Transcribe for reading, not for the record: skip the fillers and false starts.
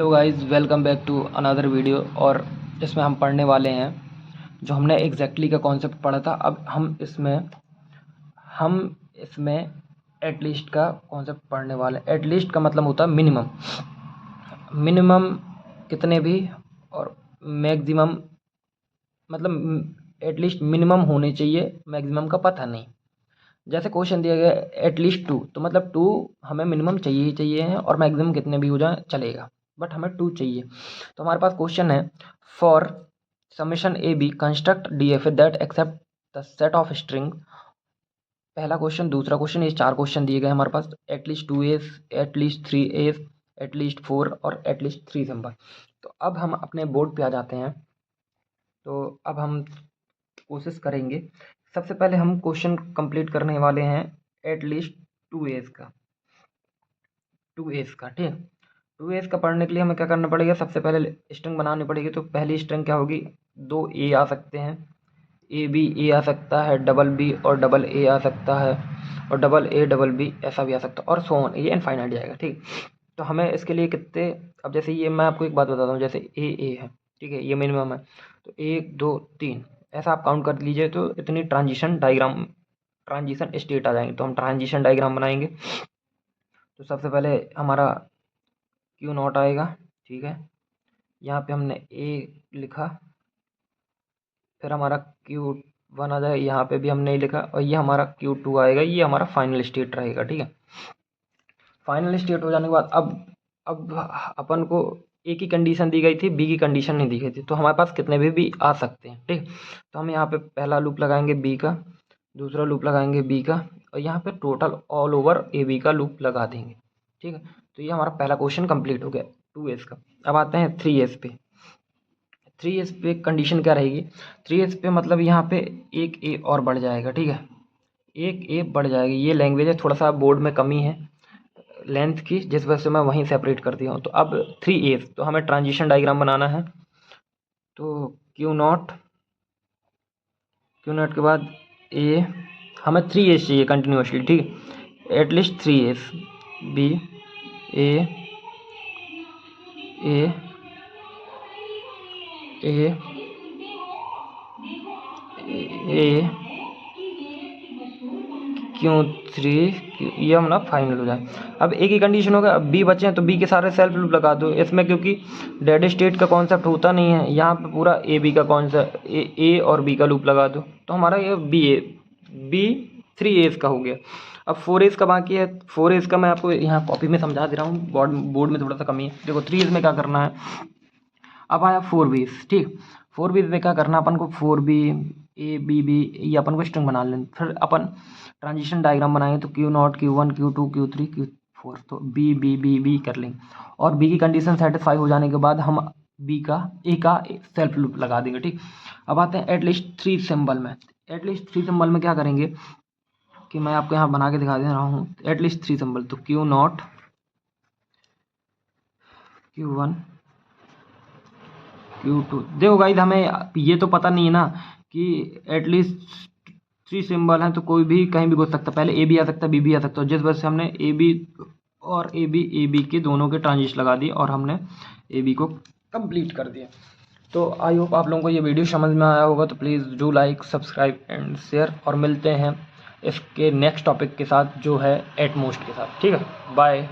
Hello guys, welcome back to another video. और इसमें हम पढ़ने वाले हैं जो हमने एग्जैक्टली का कॉन्सेप्ट पढ़ा था। अब हम इसमें एटलीस्ट का कॉन्सेप्ट पढ़ने वाले हैं। एटलीस्ट का मतलब होता है मिनिमम। मिनिमम कितने भी और मैक्सिमम, मतलब एटलीस्ट मिनिमम होने चाहिए, मैक्सिमम का पता नहीं। जैसे क्वेश्चन दिया गया एटलीस्ट 2, तो मतलब 2 हमें मिनिमम चाहिए ही चाहिए है, और मैक्सिमम कितने भी हो जाए चलेगा, बट हमें 2 चाहिए। तो हमारे पास क्वेश्चन है, for summation A B construct D F that accept the set of string. पहला क्वेश्चन, दूसरा क्वेश्चन, ये 4 क्वेश्चन दिए गए हमारे पास। At least 2 S, at least 3 S, at least 4 और एटलीस्ट 3 सिंबल। तो अब हम अपने बोर्ड पे आ जाते हैं। तो अब हम कोशिश करेंगे। सबसे पहले हम क्वेश्चन कंप्लीट करने वाले हैं एटलीस्ट 2 एस का। 2 एस का, ठीक। 2 एस का पढ़ने के लिए हमें क्या करना पड़ेगा, सबसे पहले स्ट्रिंग बनानी पड़ेगी। तो पहली स्ट्रिंग क्या होगी, 2 ए आ सकते हैं, ए बी ए आ सकता है, डबल बी और डबल ए आ सकता है, और डबल बी ऐसा भी आ सकता है, और सो ऑन, ये इनफाइनाइट जाएगा, ठीक। तो हमें इसके लिए कितने, अब जैसे ये मैं आपको एक बात बताता हूँ, जैसे ए है, ठीक है, ये मिनिमम है। तो 1 2 3 ऐसा आप काउंट कर लीजिए, तो इतनी ट्रांजिशन स्टेट आ जाएंगे। तो हम ट्रांजिशन डायग्राम बनाएंगे। तो सबसे पहले हमारा क्यू नॉट आएगा, ठीक है। यहाँ पे हमने ए लिखा, फिर हमारा Q1 आ जाएगा, यहाँ पे भी हमने लिखा, और ये हमारा Q2 आएगा। ये हमारा फाइनल स्टेट रहेगा, ठीक है। फाइनल स्टेट हो जाने के बाद अब अपन को ए की कंडीशन दी गई थी, बी की कंडीशन नहीं दी गई थी। तो हमारे पास कितने भी आ सकते हैं, ठीक। तो हम यहाँ पे पहला लूप लगाएंगे बी का, दूसरा लूप लगाएंगे बी का, और यहाँ पे total all over A B का लूप लगा देंगे, ठीक है। तो ये हमारा पहला क्वेश्चन कंप्लीट हो गया 2 एस का। अब आते हैं 3 एस पे। 3 एस पे कंडीशन क्या रहेगी, 3 एस पे मतलब यहाँ पे एक ए और बढ़ जाएगा, ठीक है। एक ए बढ़ जाएगी। ये लैंग्वेज है, थोड़ा सा बोर्ड में कमी है लेंथ की, जिस वजह से मैं वहीं सेपरेट कर दिया हूँ। तो अब 3 एस, तो हमें ट्रांजिशन डायग्राम बनाना है। तो क्यू नॉट के बाद ए, हमें 3 एस चाहिए कंटिन्यूसली, ठीक। एटलीस्ट 3 एस, बी ए ए ए ए Q3, ये हमारा फाइनल हो जाए। अब ए की कंडीशन होगा, अब बी बचे हैं, तो बी के सारे सेल्फ लूप लगा दो इसमें, क्योंकि डेड स्टेट का कॉन्सेप्ट होता नहीं है यहाँ पे। पूरा ए बी का कॉन्सेप्ट, ए और बी का लूप लगा दो। तो हमारा ये बी 3 एस का हो गया। अब 4 एस का बाकी है। 4 एस का मैं आपको यहाँ कॉपी में समझा दे रहा हूँ, बोर्ड में थोड़ा सा कमी है। देखो 3 एस में क्या करना है, अब आया 4 बीस, ठीक। 4 बीस में क्या करना अपन को, 4 बी ए बी बी, ये अपन को स्ट्रिंग बना लें। फिर अपन ट्रांजिशन डायग्राम बनाएंगे। तो Q0 Q1 Q2 Q3 Q4, तो बी बी बी बी कर लेंगे। और बी की कंडीशन सेटिस्फाई हो जाने के बाद हम बी का ए का सेल्फ लूप लगा देंगे, ठीक। अब आते हैं एटलीस्ट 3 सिंबल में। एटलीस्ट 3 सिंबल में क्या करेंगे कि मैं आपको यहाँ बना के दिखा दे रहा हूँ। एटलीस्ट 3 सिंबल, तो Q0 Q1 Q2। देखो गाइस, हमें ये तो पता नहीं है ना कि एटलीस्ट 3 सिंबल हैं, तो कोई भी कहीं भी घुस सकता है। पहले ए बी आ सकता है, बी भी आ सकता है, जिस वजह से हमने ए बी और ए बी के दोनों के ट्रांजिशन लगा दिए, और हमने ए बी को कंप्लीट कर दिया। तो आई होप आप लोगों को ये वीडियो समझ में आया होगा। तो please do like, subscribe and share, और मिलते हैं इसके नेक्स्ट टॉपिक के साथ, जो है एटमोस्ट के साथ, ठीक है। बाय।